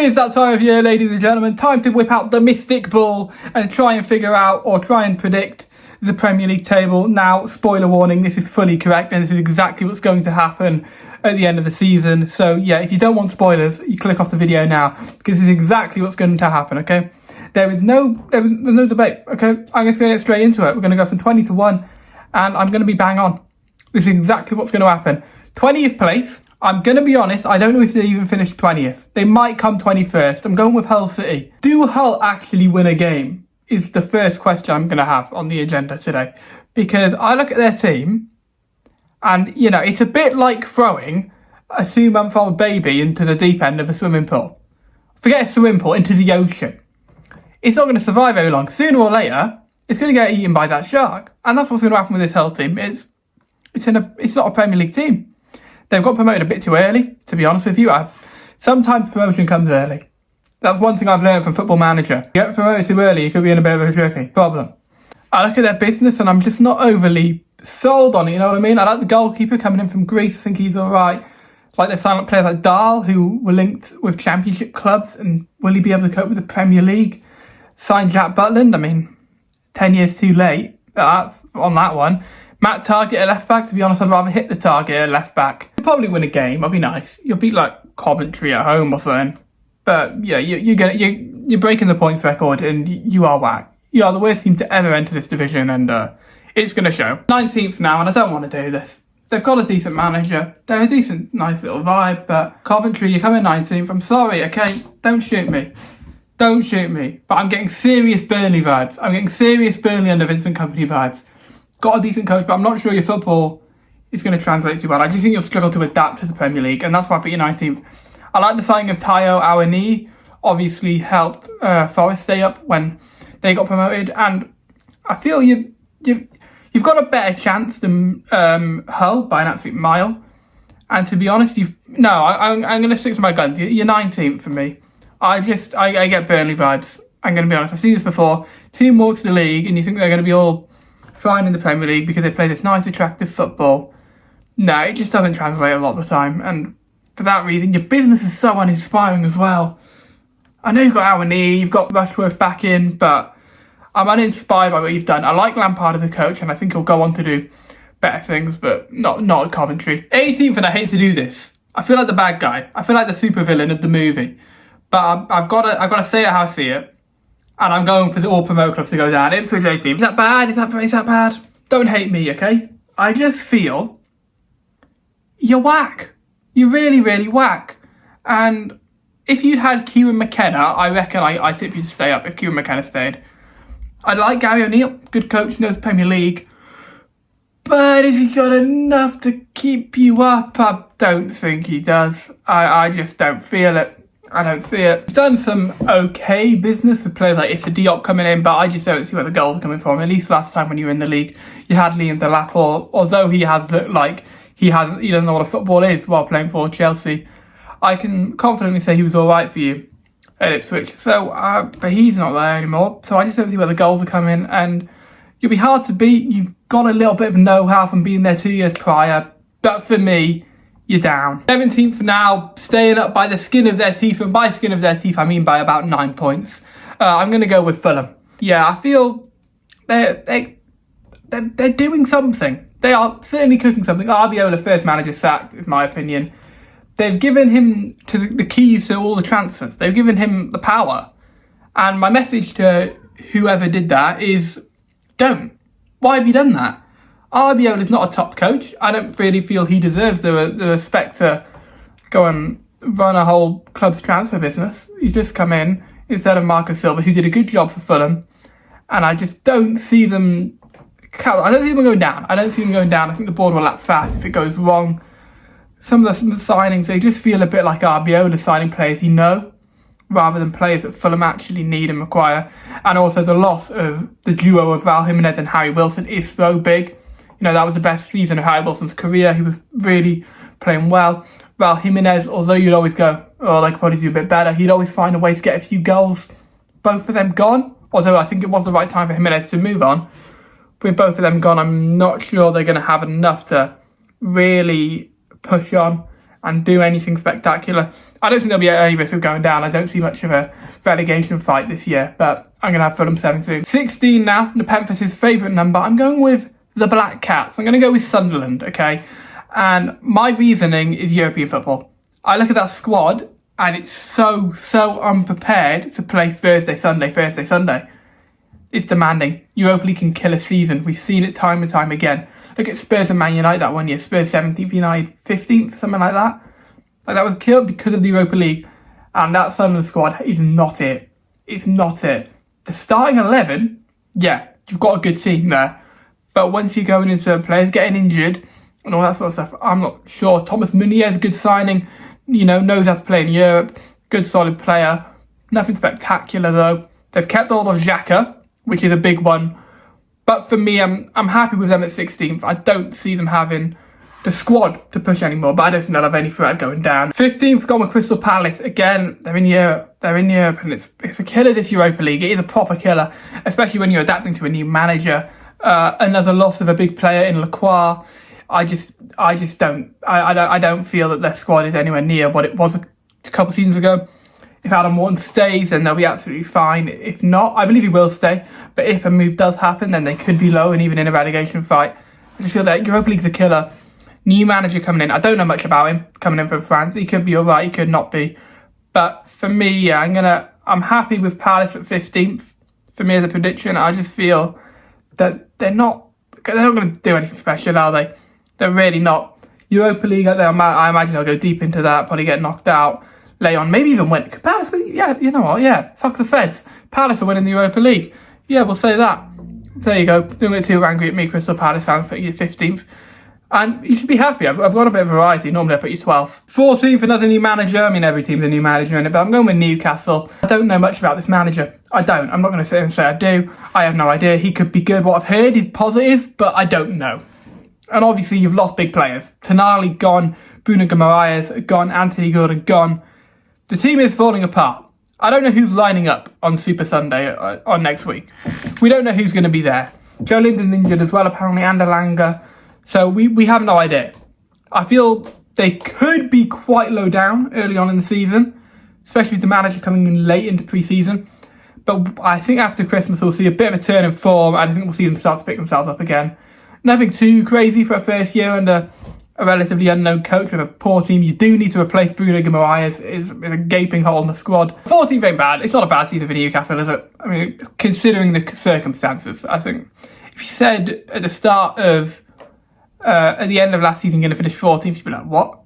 It's that time of year, ladies and gentlemen. Time to whip out the mystic ball and try and figure out or try and predict the Premier League table. Now, spoiler warning, this is fully correct and this is exactly what's going to happen at the end of the season. So yeah, if you don't want spoilers, you click off the video now because this is exactly what's going to happen, okay? There's no debate, okay? I'm just going to get straight into it. We're going to go from 20 to 1 and I'm going to be bang on. This is exactly what's going to happen. 20th place. I'm going to be honest, I don't know if they even finished 20th. They might come 21st. I'm going with Hull City. Do Hull actually win a game? Is the first question I'm going to have on the agenda today. Because I look at their team and, you know, it's a bit like throwing a 2-month-old baby into the deep end of a swimming pool. Forget a swimming pool, into the ocean. It's not going to survive very long. Sooner or later, it's going to get eaten by that shark. And that's what's going to happen with this Hull team. It's not a Premier League team. They've got promoted a bit too early, to be honest with you. Sometimes promotion comes early. That's one thing I've learned from Football Manager. You get promoted too early, you could be in a bit of a tricky problem. I look at their business and I'm just not overly sold on it, you know what I mean? I like the goalkeeper coming in from Greece, I think he's alright. Like they've signed up players like Dahl, who were linked with championship clubs, and will he be able to cope with the Premier League? Signed Jack Butland, I mean, 10 years too late on that one. Matt Targett at left back, to be honest, I'd rather hit the target at left back. You'll probably win a game, that'd be nice. You'll beat like Coventry at home or something. But yeah, you're breaking the points record and you are whack. You are the worst team to ever enter this division and it's going to show. 19th now, and I don't want to do this. They've got a decent manager. They're a decent, nice little vibe, but Coventry, you're coming 19th. I'm sorry, okay? Don't shoot me. Don't shoot me. But I'm getting serious Burnley vibes. I'm getting serious Burnley under Vincent Kompany vibes. Got a decent coach, but I'm not sure your football is going to translate too well. I just think you'll struggle to adapt to the Premier League, and that's why I put you 19th. I like the signing of Tayo Awoniyi. Obviously helped Forest stay up when they got promoted, and I feel you've got a better chance than Hull by an absolute mile. And to be honest, I'm going to stick to my guns. You're 19th for me. I get Burnley vibes. I'm going to be honest. I've seen this before. Team walks the league, and you think they're going to be all fine in the Premier League because they play this nice, attractive football. No, it just doesn't translate a lot of the time, and for that reason, your business is so uninspiring as well. I know you've got Awoniyi, you've got Rushworth back in, but I'm uninspired by what you've done. I like Lampard as a coach, and I think he'll go on to do better things, but not at Coventry. 18th, and I hate to do this. I feel like the bad guy. I feel like the supervillain of the movie, but I've got to say it how I see it. And I'm going for the all promote clubs to go down. Ipswich 18. Is that bad? Is that bad? Don't hate me, okay? I just feel you're whack. You're really, really whack. And if you'd had Kieran McKenna, I reckon I tip you to stay up if Kieran McKenna stayed. I like Gary O'Neill. Good coach, knows the Premier League. But has he got enough to keep you up? I don't think he does. I just don't feel it. I don't see it. He's done some okay business with players like Issa Diop coming in, but I just don't see where the goals are coming from. At least last time when you were in the league, you had Liam Delap, although he has looked like he doesn't know what a football is while playing for Chelsea. I can confidently say he was alright for you at Ipswich. So, but he's not there anymore. So I just don't see where the goals are coming, and you'll be hard to beat. You've got a little bit of know-how from being there 2 years prior, but for me, you're down. 17th now, staying up by the skin of their teeth, and by skin of their teeth I mean by about 9 points. I'm going to go with Fulham. Yeah, I feel they're doing something. They are certainly cooking something. RBO, the first manager sacked, in my opinion. They've given him the keys to all the transfers. They've given him the power. And my message to whoever did that is, don't. Why have you done that? RBO is not a top coach. I don't really feel he deserves the respect to go and run a whole club's transfer business. He's just come in instead of Marco Silva, who did a good job for Fulham. And I just don't see them... I don't see them going down. I think the board will lap fast if it goes wrong. Some of the signings, they just feel a bit like RBO, signing players rather than players that Fulham actually need and require. And also the loss of the duo of Raul Jimenez and Harry Wilson is so big. You know, that was the best season of Harry Wilson's career. He was really playing well. Raul Jimenez, although you'd always go, oh, they could probably do a bit better, he'd always find a way to get a few goals. Both of them gone. Although I think it was the right time for Jimenez to move on. With both of them gone, I'm not sure they're going to have enough to really push on. and do anything spectacular. I don't think there'll be any risk of going down. I don't see much of a relegation fight this year, but I'm going to have Fulham 17. 16 now, Nepenthes' favourite number. I'm going with the Black Cats. I'm going to go with Sunderland, okay? And my reasoning is European football. I look at that squad and it's so unprepared to play Thursday, Sunday. It's demanding. Europa League can kill a season. We've seen it time and time again. Look at Spurs and Man United that one year. Spurs 17th, United 15th, something like that. Like, that was killed because of the Europa League. And that Sunderland squad is not it. It's not it. The starting 11, yeah, you've got a good team there. But once you're going into players getting injured and all that sort of stuff, I'm not sure. Thomas Meunier is a good signing. You know, knows how to play in Europe. Good solid player. Nothing spectacular though. They've kept hold of Xhaka, which is a big one. But for me, I'm happy with them at 16th. I don't see them having the squad to push anymore, but I don't think they'll have any threat going down. 15th, gone with Crystal Palace. Again, they're in Europe, and it's a killer, this Europa League. It is a proper killer, especially when you're adapting to a new manager. Another loss of a big player in Lacroix. I don't feel that their squad is anywhere near what it was a couple of seasons ago. If Adam Wharton stays, then they'll be absolutely fine. If not, I believe he will stay. But if a move does happen, then they could be low and even in a relegation fight. I just feel that Europa League's a killer. New manager coming in. I don't know much about him coming in from France. He could be alright, he could not be. But for me, yeah, I'm happy with Palace at 15th. For me as a prediction, I just feel that they're not going to do anything special, are they? They're really not. Europa League, I imagine they'll go deep into that, probably get knocked out. Leon, maybe even win. Palace, yeah, you know what, yeah, fuck the Feds. Palace are winning the Europa League. Yeah, we'll say that. There you go. Don't get too angry at me, Crystal Palace fans, putting you 15th. And you should be happy. I've got a bit of variety. Normally I put you 12th. 14th, another new manager. I mean, every team's a new manager in it, but I'm going with Newcastle. I don't know much about this manager. I don't. I'm not going to sit and say I do. I have no idea. He could be good. What I've heard is positive, but I don't know. And obviously you've lost big players. Tonali gone. Bruno Guimaraes gone. Anthony Gordon gone. The team is falling apart. I don't know who's lining up on Super Sunday on next week. We don't know who's going to be there. Joe Linton's injured as well, apparently, and Elanga. So we have no idea. I feel they could be quite low down early on in the season, especially with the manager coming in late into pre-season. But I think after Christmas we'll see a bit of a turn in form, and I think we'll see them start to pick themselves up again. Nothing too crazy for a first year under a relatively unknown coach with a poor team. You do need to replace Bruno Guimaraes. Is a gaping hole in the squad. 14th ain't bad. It's not a bad season for Newcastle, is it? I mean, considering the circumstances, I think if you said at the start of at the end of last season, going to finish 14th, you'd be like, what?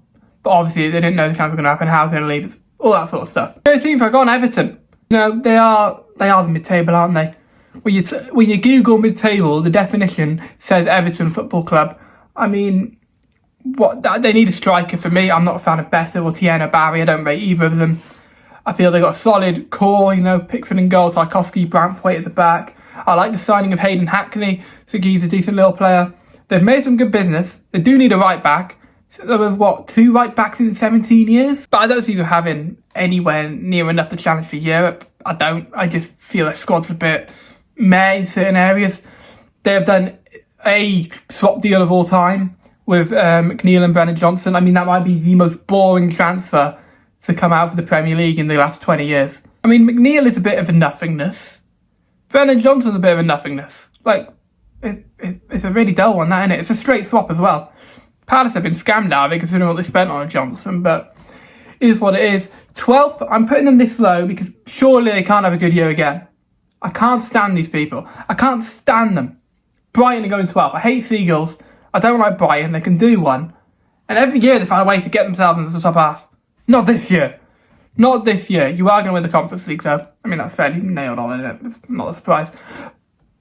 But obviously, they didn't know the chance was going to happen, how they're going to leave, all that sort of stuff. 13th, I got on Everton. You know, they are the mid-table, aren't they? When you Google mid-table, the definition says Everton Football Club. I mean, they need a striker for me. I'm not a fan of Better or Tiena Barry. I don't rate either of them. I feel they got a solid core, you know, Pickford and goal, Tarkowski, Branthwaite at the back. I like the signing of Hayden Hackney. I think he's a decent little player. They've made some good business. They do need a right back. So there was, 2 right backs in 17 years? But I don't see them having anywhere near enough to challenge for Europe. I don't. I just feel their squad's a bit meh in certain areas. They have done a swap deal of all time with McNeil and Brennan Johnson. I mean, that might be the most boring transfer to come out of the Premier League in the last 20 years. I mean, McNeil is a bit of a nothingness. Brennan Johnson's a bit of a nothingness. Like, it's a really dull one, that, isn't it? It's a straight swap as well. Palace have been scammed out of it considering what they spent on Johnson, but it is what it is. 12th, I'm putting them this low because surely they can't have a good year again. I can't stand these people. I can't stand them. Brighton are going 12th. I hate Seagulls. I don't like Brighton. They can do one. And every year they find a way to get themselves into the top half. Not this year. Not this year. You are going to win the Conference League though. I mean, that's fairly nailed on, isn't it? It's not a surprise.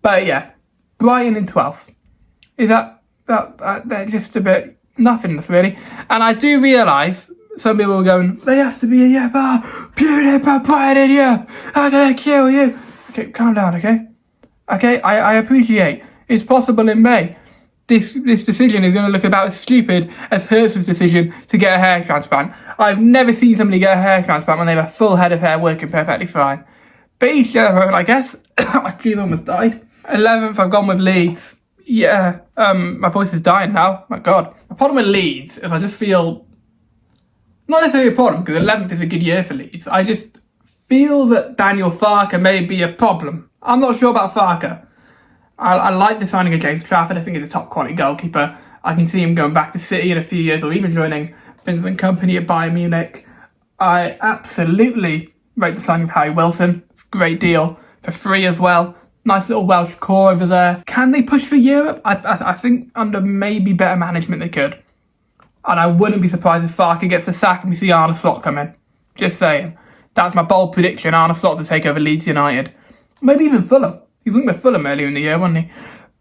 But yeah, Brighton in 12th. Is that they're just a bit nothingness really. And I do realise some people are going, they have to be in Europe, beautiful Brighton in Europe, I'm gonna kill you. Okay, calm down, okay? Okay, I appreciate it's possible in May. This decision is going to look about as stupid as Hurst's decision to get a hair transplant. I've never seen somebody get a hair transplant when they have a full head of hair working perfectly fine. But each their own, I guess. My teeth almost died. 11th, I've gone with Leeds. Yeah, my voice is dying now. My God. The problem with Leeds is I just feel Not necessarily a problem, because 11th is a good year for Leeds. I just feel that Daniel Farke may be a problem. I'm not sure about Farke. I like the signing of James Trafford. I think he's a top quality goalkeeper. I can see him going back to City in a few years, or even joining Vincent Kompany at Bayern Munich. I absolutely rate the signing of Harry Wilson. It's a great deal for free as well. Nice little Welsh core over there. Can they push for Europe? I think under maybe better management they could. And I wouldn't be surprised if Farke gets the sack and we see Arne Slot come in. Just saying. That's my bold prediction. Arne Slot to take over Leeds United. Maybe even Fulham. He was with Fulham earlier in the year, wasn't he?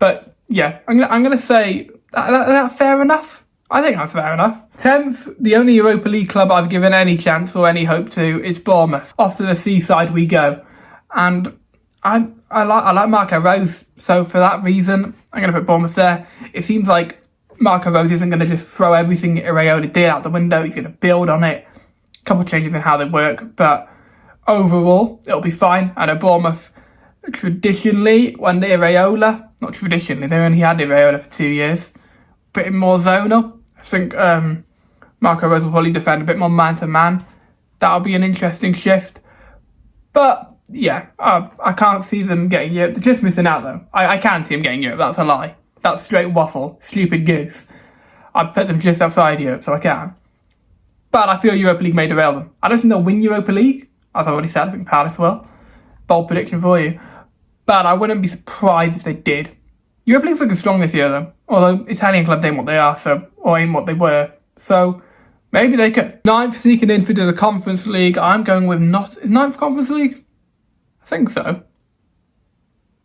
But yeah, I'm gonna say that fair enough. I think that's fair enough. 10th, the only Europa League club I've given any chance or any hope to is Bournemouth. Off to the seaside we go, and I like Marco Rose. So for that reason, I'm gonna put Bournemouth there. It seems like Marco Rose isn't gonna just throw everything Iraola did out the window. He's gonna build on it. A couple of changes in how they work, but overall it'll be fine. I know Bournemouth. Traditionally, under Iraola, not traditionally, they only had Iraola for 2 years, a bit more zonal. I think Marco Rose will probably defend a bit more man-to-man. That'll be an interesting shift. But, yeah, I can't see them getting Europe. They're just missing out, though. I can see them getting Europe, that's a lie. That's straight waffle, stupid goose. I've put them just outside Europe, so I can. But I feel Europa League may derail them. I don't think they'll win Europa League, as I've already said. I think Palace will. Bold prediction for you. But I wouldn't be surprised if they did. Europa League's looking strong this year, though. Although Italian clubs ain't what they are, or ain't what they were. So maybe they could. 9th, sneaking in for the Conference League. I'm going with not... Is 9th Conference League? I think so.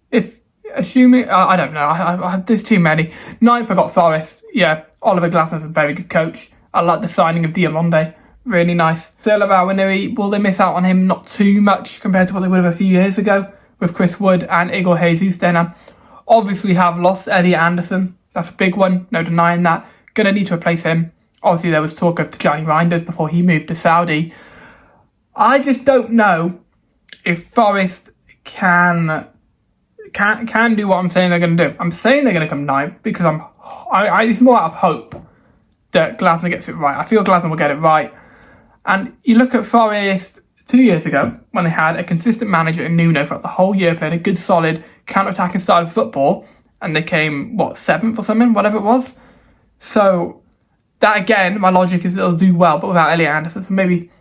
If... Assuming... I don't know. There's too many. 9th, I got Forest. Yeah, Oliver Glasner's a very good coach. I like the signing of Diamonde. Really nice. Still about Awoniyi. Will they miss out on him? Not too much compared to what they would have a few years ago. With Chris Wood and Igor Jesus. Then obviously have lost Elliot Anderson. That's a big one, no denying that. Gonna need to replace him. Obviously there was talk of Tijani Reinders before he moved to Saudi. I just don't know if Forest can do what I'm saying they're gonna do. I'm saying they're gonna come 9th because it's more out of hope that Glasner gets it right. I feel Glasner will get it right. And you look at Forest 2 years ago, when they had a consistent manager in Nuno throughout the whole year, played a good, solid, counter-attacking style of football, and they came, 7th or something, whatever it was. So, that again, my logic is they'll do well, but without Elliot Anderson, so maybe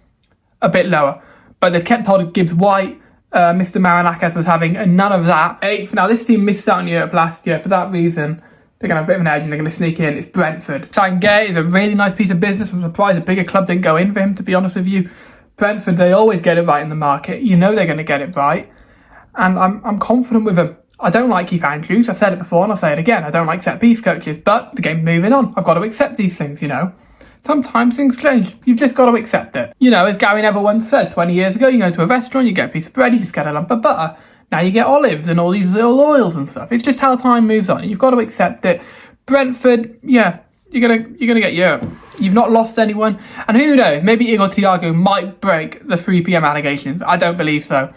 a bit lower. But they've kept hold of Gibbs-White. Mr. Marinakis was having none of that. 8th, now this team missed out on Europe last year. For that reason, they're going to have a bit of an edge and they're going to sneak in. It's Brentford. Sangaré is a really nice piece of business. I'm surprised a bigger club didn't go in for him, to be honest with you. Brentford, they always get it right in the market. You know they're going to get it right. And I'm confident with them. I don't like Keith Andrews. I've said it before and I'll say it again. I don't like set-piece coaches. But the game's moving on. I've got to accept these things, you know. Sometimes things change. You've just got to accept it. You know, as Gary Neville once said 20 years ago, you go to a restaurant, you get a piece of bread, you just get a lump of butter. Now you get olives and all these little oils and stuff. It's just how time moves on. You've got to accept it. Brentford, yeah, you're gonna get Europe. You've not lost anyone, and who knows? Maybe Igor Thiago might break the 3 PM allegations. I don't believe so.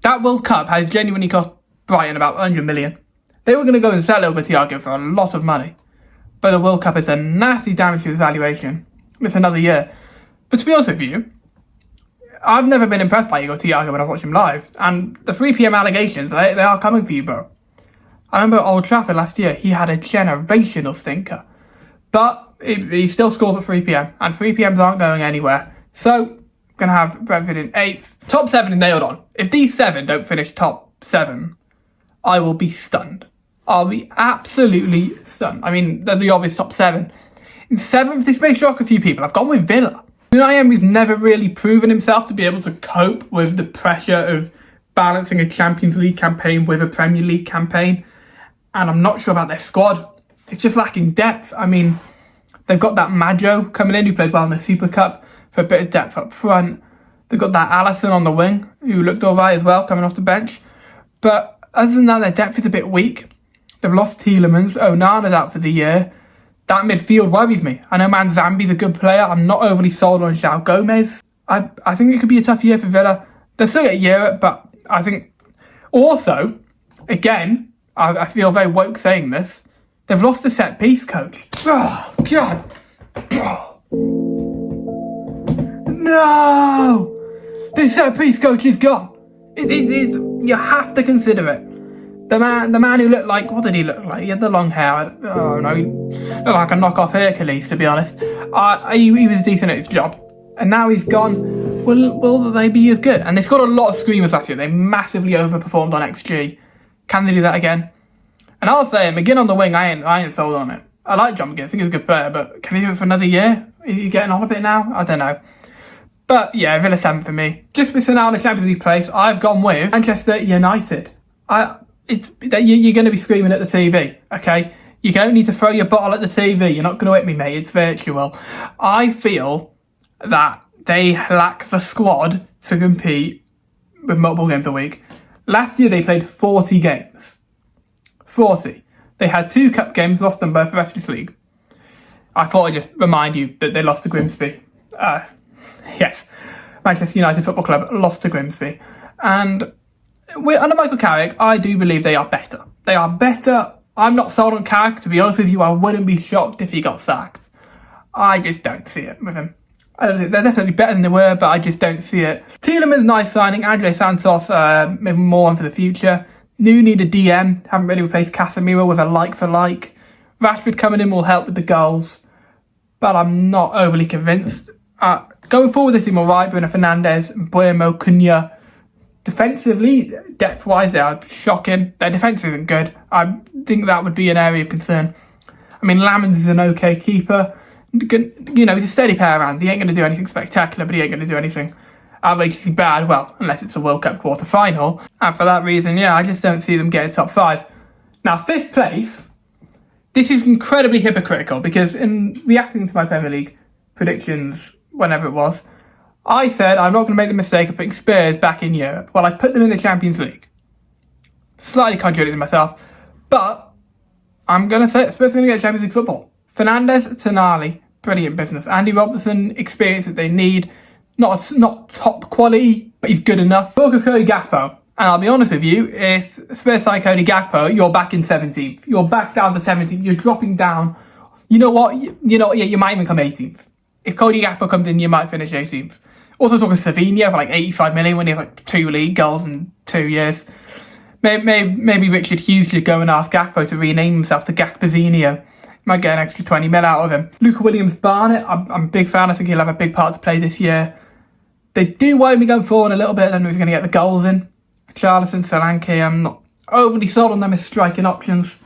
That World Cup has genuinely cost Brighton about 100 million. They were going to go and sell Igor Thiago for a lot of money, but the World Cup is a nasty damage to his valuation. It's another year. But to be honest with you, I've never been impressed by Igor Thiago when I've watched him live, and the 3 PM allegations, they are coming for you, bro. I remember at Old Trafford last year, he had a generational stinker. But he still scores at 3 PM, and 3 PMs aren't going anywhere. So, I'm going to have Brentford in 8th. Top 7 is nailed on. If these 7 don't finish top 7, I will be stunned. I'll be absolutely stunned. I mean, they're the obvious top 7. In 7th, this may shock a few people. I've gone with Villa. Unai Emery's never really proven himself to be able to cope with the pressure of balancing a Champions League campaign with a Premier League campaign. And I'm not sure about their squad. It's just lacking depth. I mean, they've got that Maggio coming in who played well in the Super Cup for a bit of depth up front. They've got that Alisson on the wing who looked alright as well coming off the bench. But other than that, their depth is a bit weak. They've lost Tielemans. Onana's out for the year. That midfield worries me. I know Manzambi's a good player. I'm not overly sold on João Gomez. I think it could be a tough year for Villa. They'll still get Europe, but I think also, again, I feel very woke saying this, they've lost the set-piece coach. Oh, God. No! The set-piece coach is gone. You have to consider it. The man who looked like, what did he look like? He had the long hair. Oh no, he looked like a knockoff Hercules, to be honest. He was decent at his job. And now he's gone. Will they be as good? And they scored a lot of screamers last year. They massively overperformed on XG. Can they do that again? And I'll say, McGinn on the wing, I ain't sold on it. I like John McGinn. I think he's a good player, but can he do it for another year? Is he getting on a bit now? I don't know. But yeah, Villa 7 for me. Just missing out on the Champions League place, I've gone with Manchester United. You're going to be screaming at the TV, okay? You don't need to throw your bottle at the TV. You're not going to hit me, mate. It's virtual. I feel that they lack the squad to compete with multiple games a week. Last year, they played 40 games. 40. They had 2 cup games, lost them both, the rest of the league. I thought I'd just remind you that they lost to Grimsby. Yes, Manchester United Football Club lost to Grimsby. And under Michael Carrick, I do believe they are better. They are better. I'm not sold on Carrick, to be honest with you. I wouldn't be shocked if he got sacked. I just don't see it with him. I don't think they're definitely better than they were, but I just don't see it. Tielemans, nice signing. Andre Santos, maybe more one for the future. New need a DM. Haven't really replaced Casemiro with a like for like. Rashford coming in will help with the goals, but I'm not overly convinced. Going forward, they seem alright. Bruno Fernandes, Buemo, Cunha. Defensively, depth-wise, they are shocking. Their defence isn't good. I think that would be an area of concern. I mean, Lamens is an okay keeper. You know, he's a steady pair of hands. He ain't going to do anything spectacular, but he ain't going to do anything outrageously bad. Well, unless it's a World Cup quarter-final. And for that reason, yeah, I just don't see them getting top 5. Now, 5th place, this is incredibly hypocritical because in reacting to my Premier League predictions, whenever it was, I said I'm not going to make the mistake of putting Spurs back in Europe. Well, I put them in the Champions League. Slightly contradicting myself, but I'm going to say Spurs are going to get Champions League football. Fernandes, Tonali, brilliant business. Andy Robertson, experience that they need. Not top quality, but he's good enough. Talk of Cody Gakpo, and I'll be honest with you, if Spurs sign Cody Gakpo, you're back in 17th. You're back down to 17th. You're dropping down. You know what? You might even come 18th. If Cody Gakpo comes in, you might finish 18th. Also talking Savinho for like 85 million when he has like 2 league goals in 2 years. Maybe Richard Hughes should go and ask Gakpo to rename himself to Gakpozinho. Might get an extra 20 mil out of him. Luca Williams-Barnett, I'm a big fan. I think he'll have a big part to play this year. They do worry me going forward a little bit. I don't know who's going to get the goals in. Charlison, Solanke, I'm not overly sold on them as striking options.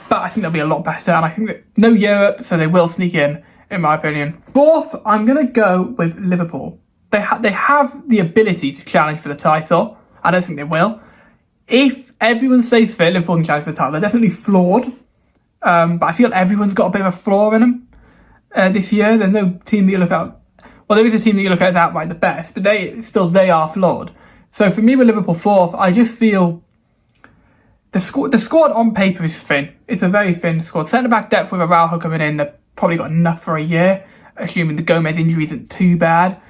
But I think they'll be a lot better. And I think that no Europe, so they will sneak in my opinion. 4th, I'm going to go with Liverpool. They have the ability to challenge for the title. I don't think they will. If everyone stays fit, Liverpool can challenge for the title. They're definitely flawed. But I feel everyone's got a bit of a flaw in them this year. There's no team that you look at. Well, there is a team that you look at as outright the best, but they are flawed. So for me, with Liverpool 4th, I just feel the squad on paper is thin. It's a very thin squad. Centre-back depth with Araujo coming in, they've probably got enough for a year, assuming the Gomez injury isn't too bad.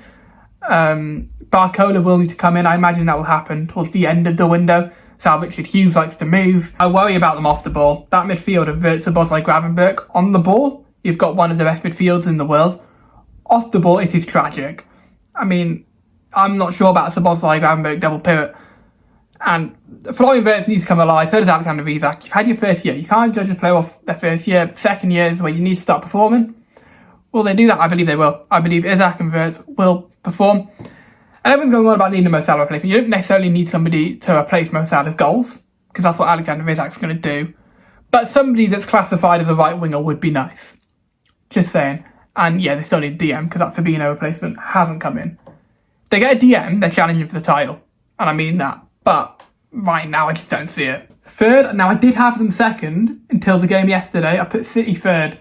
Barcola will need to come in. I imagine that will happen towards the end of the window. That's how Richard Hughes likes to move. I worry about them off the ball. That midfield of Wirtz, Szoboszlai, Gravenberch. On the ball, you've got one of the best midfields in the world. Off the ball, it is tragic. I mean, I'm not sure about Szoboszlai, Gravenberch double pivot. And Florian Wirtz needs to come alive. So does Alexander Isak. You've had your first year. You can't judge a player off their first year. Second year is where you need to start performing. Will they do that? I believe they will. I believe Isak and Wirtz will perform. And everyone's going on about needing a Mo Salah replacement. You don't necessarily need somebody to replace Mo Salah's goals, because that's what Alexander Isak's going to do. But somebody that's classified as a right winger would be nice. Just saying. And yeah, they still need a DM, because that Fabinho replacement hasn't come in. If they get a DM, they're challenging for the title. And I mean that. But right now, I just don't see it. 3rd, now I did have them 2nd until the game yesterday. I put City 3rd.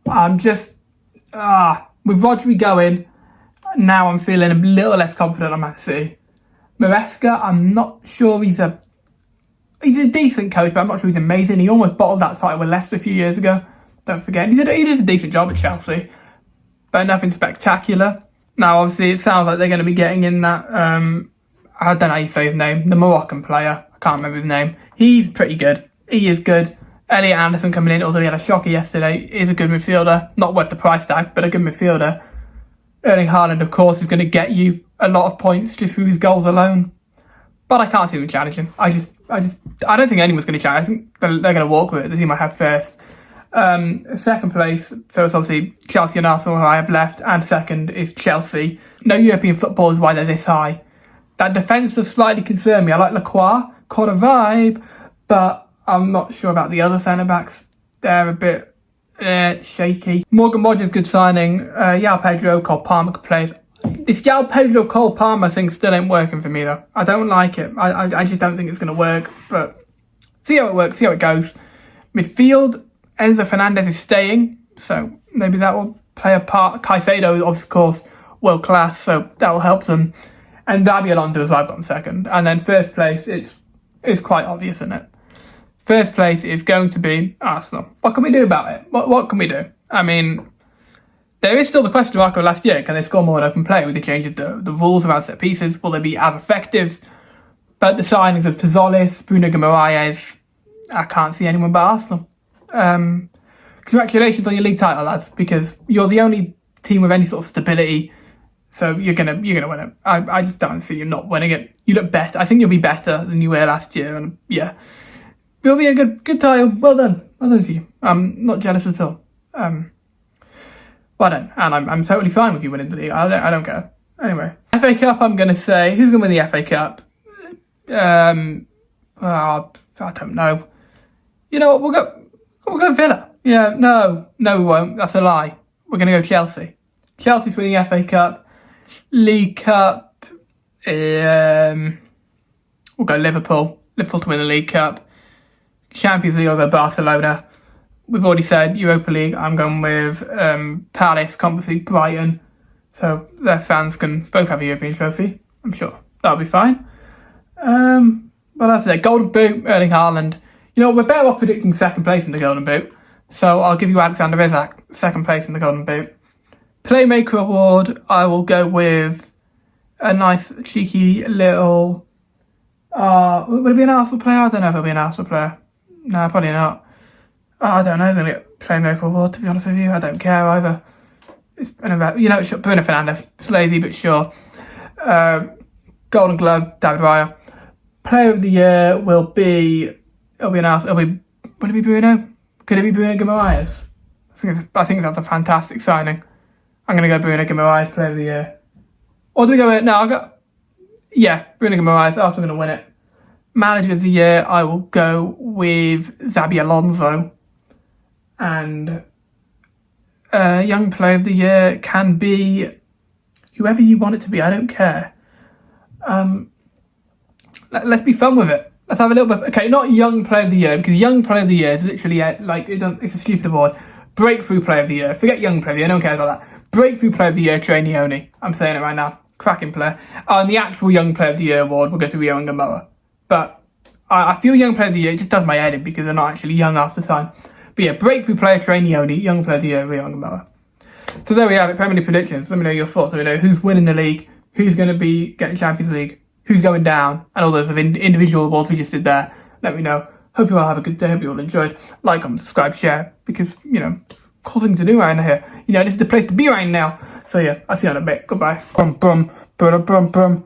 I'm just... with Rodri going... Now I'm feeling a little less confident on Man City. Maresca, I'm not sure he's a decent coach, but I'm not sure he's amazing. He almost bottled that title with Leicester a few years ago. Don't forget, he did a decent job at Chelsea, but nothing spectacular. Now, obviously, it sounds like they're going to be getting in that, I don't know how you say his name, the Moroccan player. I can't remember his name. He's pretty good. He is good. Elliot Anderson coming in, although he had a shocker yesterday, is a good midfielder. Not worth the price tag, but a good midfielder. Erling Haaland, of course, is going to get you a lot of points just through his goals alone. But I can't see them challenging. I don't think anyone's going to challenge. I think they're going to walk with it. The team I have first. Second place, so it's obviously Chelsea and Arsenal who I have left, and second is Chelsea. No European football is why they're this high. That defence has slightly concerned me. I like Lacroix, caught a vibe, but I'm not sure about the other centre-backs. They're a bit shaky. Morgan Rogers, good signing. João Pedro, Cole Palmer could play. This João Pedro, Cole Palmer thing still ain't working for me though. I don't like it. I just don't think it's going to work, but see how it works, see how it goes. Midfield, Enzo Fernandez is staying, so maybe that will play a part. Caicedo is, of course, world class, so that will help them. And Xabi Alonso as well, I've got him second. And then first place, it's quite obvious, isn't it? First place is going to be Arsenal. What can we do about it? What can we do? I mean, there is still the question mark of last year. Can they score more in open play with the change of the rules around set pieces? Will they be as effective? But the signings of Tazolis, Bruno Guimaraes, I can't see anyone but Arsenal. Congratulations on your league title, lads, because you're the only team with any sort of stability, so you're gonna win it. I just don't see you not winning it. You look better. I think you'll be better than you were last year, and yeah, it'll be a good title. Well done to you. I'm not jealous at all. Well done, and I'm totally fine with you winning the league. I don't care. Anyway, FA Cup. I'm gonna say who's gonna win the FA Cup. I don't know. You know what? We'll go Villa. Yeah, no, we won't. That's a lie. We're going to go Chelsea. Chelsea's winning the FA Cup. League Cup. We'll go Liverpool. Liverpool to win the League Cup. Champions League, I'll go Barcelona. We've already said Europa League. I'm going with Palace, Conference League, Brighton. So their fans can both have a European trophy. I'm sure that'll be fine. Well, that's it. Golden Boot, Erling Haaland. You know, we're better off predicting second place in the Golden Boot. So I'll give you Alexander Isak, second place in the Golden Boot. Playmaker Award, I will go with a nice, cheeky little... would it be an Arsenal player? I don't know if it'll be an Arsenal player. No, probably not. I don't know. I'm going to get Playmaker Award, to be honest with you. I don't care either. It's Bruno Fernandes. It's lazy, but sure. Golden Glove, David Raya. Player of the Year will be... Will it be Bruno? Could it be Bruno Guimaraes? I think that's a fantastic signing. I'm going to go Bruno Guimaraes, Player of the Year. Or do we go with it? No, Bruno Guimaraes, also going to win it. Manager of the Year, I will go with Xabi Alonso. And Young Player of the Year can be whoever you want it to be. I don't care. Let's be fun with it. Let's have a little bit. Okay, not Young Player of the Year, because Young Player of the Year is literally it's a stupid award. Breakthrough Player of the Year. Forget Young Player of the Year. No one cares about that. Breakthrough Player of the Year, Trey Neone. I'm saying it right now. Cracking player. And the actual Young Player of the Year award will go to Rio and Gamboa. But I feel Young Player of the Year just does my head in because they're not actually young half the time. But yeah, Breakthrough Player, Trey Neone. Young Player of the Year, Rio and Gamboa. So there we have it. Premier League predictions. Let me know your thoughts. Let me know who's winning the league, who's going to be getting Champions League, who's going down, and all those individual awards we just did there. Let me know. Hope you all have a good day. Hope you all enjoyed. Like, comment, subscribe, share, because, cool thing to do right here. This is the place to be right now. So yeah, I'll see you in a bit. Goodbye. Brum, brum, brum, brum, brum.